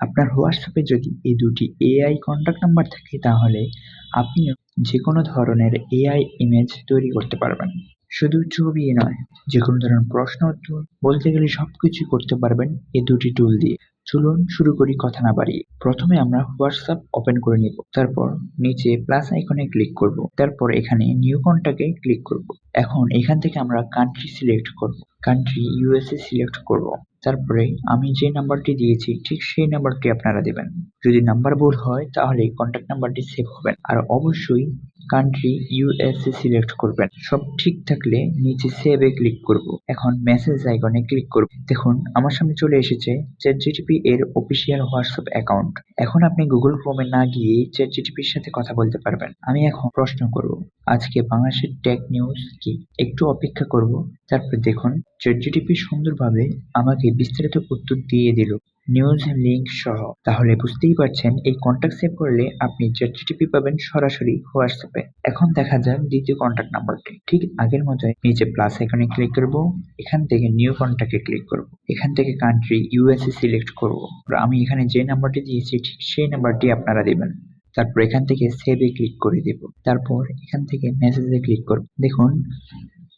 আপনার হোয়াটসঅ্যাপে যদি এই দুটি এআই কন্টাক্ট নাম্বার থাকে তাহলে আপনি যে কোনো ধরনের এআই ইমেজ তৈরি করতে পারবেন। শুধু ছবি নয়, যে কোনো ধরনের প্রশ্ন উত্তর বলতে গেলে সবকিছু করতে পারবেন এই দুটি টুল দিয়ে। চলুন শুরু করি কথা না বাড়িয়ে। প্রথমে আমরা হোয়াটসঅ্যাপ ওপেন করে নিব, তারপর নিচে প্লাস আইকনে ক্লিক করব, তারপর এখানে নিউ কন্টাক্টে ক্লিক করব। এখন এখান থেকে আমরা কান্ট্রি সিলেক্ট করব, কান্ট্রি ইউএসএ সিলেক্ট করব। তারপরে আমি যে নাম্বারটি দিয়েছি ঠিক সেই নাম্বারটি আপনারা দেবেন। যদি নাম্বার ভুল হয় তাহলে কন্ট্যাক্ট নাম্বারটি সেভ হবে না। আর অবশ্যই কান্ট্রি ইউএসএ সিলেক্ট করবেন। সব ঠিক থাকলে নিচে সেভ এ ক্লিক করব। এখন মেসেজ আইকনে ক্লিক করব। দেখুন আমার সামনে চলে এসেছে চ্যাটজিটিপি এর অফিসিয়াল হোয়াটসঅ্যাপ অ্যাকাউন্ট। এখন আপনি গুগল ক্রোমে না গিয়ে চ্যাটজিটিপির সাথে কথা বলতে পারবেন। আমি এখন প্রশ্ন করব, আজকে বাংলাদেশের টেক নিউজ কি? একটু অপেক্ষা করব, তারপর দেখুন চ্যাটজিটিপি সুন্দরভাবে আমাকে বিস্তারিত উত্তর দিয়ে দিল, নিউজ লিংক সহ। তাহলে বুঝতেই পারছেন এই কন্টাক্ট সেভ করলে আপনি চ্যাটজিটিপি পাবেন সরাসরি হোয়াটসঅ্যাপে। এখন দেখা যাক দ্বিতীয় কন্টাক্ট নাম্বারটি। ঠিক আগের মতোই নিচে প্লাস আইকনে ক্লিক করব, এখান থেকে নিউ কন্টাক্টে ক্লিক করব, এখান থেকে কান্ট্রি ইউএসএ সিলেক্ট করব। আমি এখানে যে নাম্বারটি দিয়েছি ঠিক সেই নাম্বারটি আপনারা দিবেন। তারপর এখান থেকে সেভ এ ক্লিক করে দেব, তারপর এখান থেকে মেসেজে ক্লিক করব। দেখুন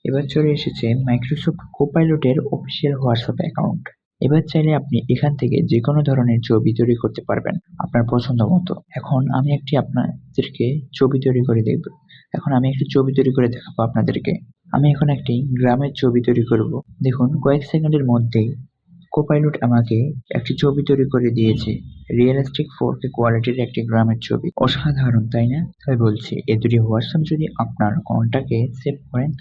এবার চলে এসেছে মাইক্রোসফট কোপাইলটের অফিসিয়াল হোয়াটসঅ্যাপ অ্যাকাউন্ট। এবার চাইলে আপনি এখান থেকে যে কোনো ধরনের ছবি তৈরি করতে পারবেন আপনার পছন্দ মতো। এখন আমি একটি আপনাদেরকে ছবি তৈরি করে দেখব। এখন আমি একটি ছবি তৈরি করে দেখাবো আপনাদেরকে। আমি এখন একটি গ্রামের ছবি তৈরি করব। দেখুন কয়েক সেকেন্ডের মধ্যেই কোপাইলট আমাকে একটি ছবি তৈরি করে দিয়েছে। রিয়েলিস্টিক 4K কোয়ালিটির একটি গ্রামের ছবি। অসাধারণ তাই না? তাই বলছি এই দুটি হোয়াটসঅ্যাপ যদি আপনার কন্টাক্টে সেভ করেন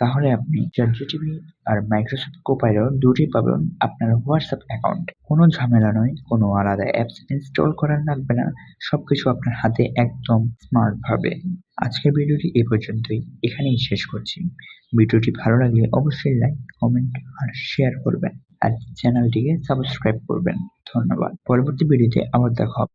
তাহলে আপনি চ্যাটজিটিপি আর মাইক্রোসফট কোপাইলট দুটি পাবেন আপনার হোয়াটসঅ্যাপ অ্যাকাউন্টে। কোনো ঝামেলা নয়, কোনো আলাদা অ্যাপস ইনস্টল করার লাগবে না, সবকিছু আপনার হাতে একদম স্মার্ট ভাবে। আজকের ভিডিওটি এ পর্যন্তই, এখানেই শেষ করছি। ভিডিওটি ভালো লাগলে অবশ্যই লাইক, কমেন্ট আর শেয়ার করবেন আর চ্যানেলটিকে সাবস্ক্রাইব করবেন। ধন্যবাদ। পরবর্তী ভিডিওতে আবার দেখা হবে।